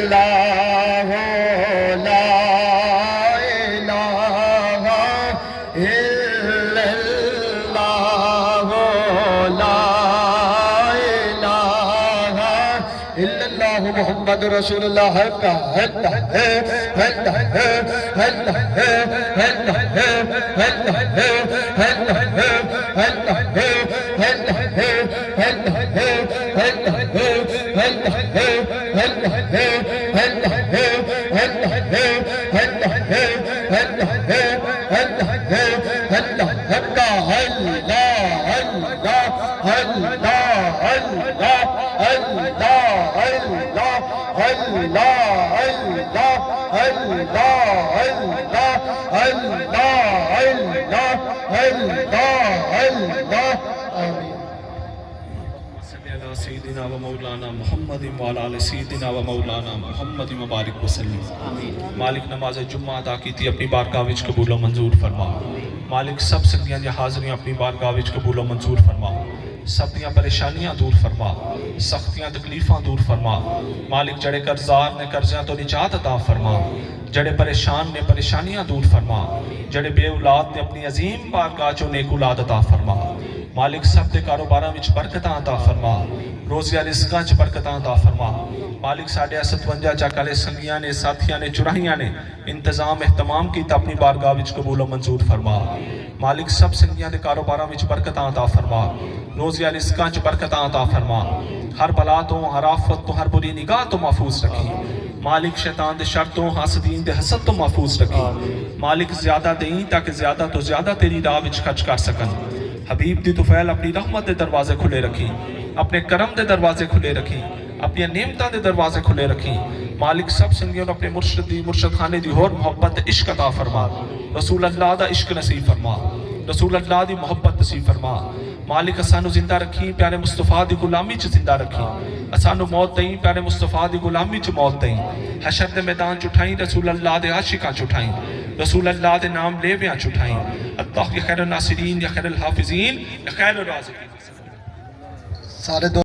اللہ لا الہ الا اللہ لا الہ الا اللہ محمد رسول اللہ کا سیدنا و مولانا محمد وعلی آل سیدنا و مولانا محمد مبارک وسلم. مالک نماز جمعہ ادا کی تھی اپنی بارگاہ وچ قبول و منظور فرما. مالک سب سنگیاں دی حاضریاں اپنی بارگاہ وچ قبول و منظور فرما. سب دیاں پریشانیاں دور فرما، سختیاں تکلیفاں دور فرما. مالک جڑے قرضدار نے قرضیاں تو نجات عطا فرما، جڑے پریشان نے پریشانیاں دور فرما، جڑے بے اولاد نے اپنی عظیم بارگاہ چوں نیک اولاد عطا فرما. مالک سب دے کاروباراں وچ برکتاں عطا فرما، روزیاں رزقاں چ برکتاں عطا فرما. مالک ساڈے 57 چاکالے سنگیاں نے ساتھیاں نے چراہیاں نے انتظام اہتمام کیتا اپنی بارگاہ وچ قبول و منظور فرما. مالک سب سنگیاں دے کاروباراں وچ برکتاں عطا فرما، روزیاں رزقاں چ برکتاں عطا فرما. ہر بلا تو، ہر آفت تو، ہر بری نگاہ تو محفوظ رکھی. مالک شیطان دے شر تو، حاسدین دے حسد تو محفوظ رکھی. مالک زیادہ دیں تاکہ زیادہ تو زیادہ تیری راہ وچ خرچ کر سکن. حبیب دی طفیل اپنی رحمت دے دروازے کھلے رکھی، اپنے کرم دے دروازے کھلے رکھی، اپنی نعمتاں دے دروازے کھلے رکھی. مالک سب سنگیوں اپنے مرشد خانے دی ہور محبت عشق عطا فرما. رسول اللہ دا عشق نصیب فرما، رسول اللہ دی محبت نصیب فرما. مالک اسانو زندہ رکھی، پیارے مصطفیٰ دی غلامی چ زندہ رکھی. اسانو موت دیں، پیارے مصطفیٰ دی غلامی چ موت دیں. حشر دے میدان چٹھائیں، رسول اللہ دے عاشقاں چٹھائیں، رسول اللہ دے نام لیویاں چٹھائیں. اللہ یا خیر الناصرین یا خیر الحافظین یا خیر الرازقین.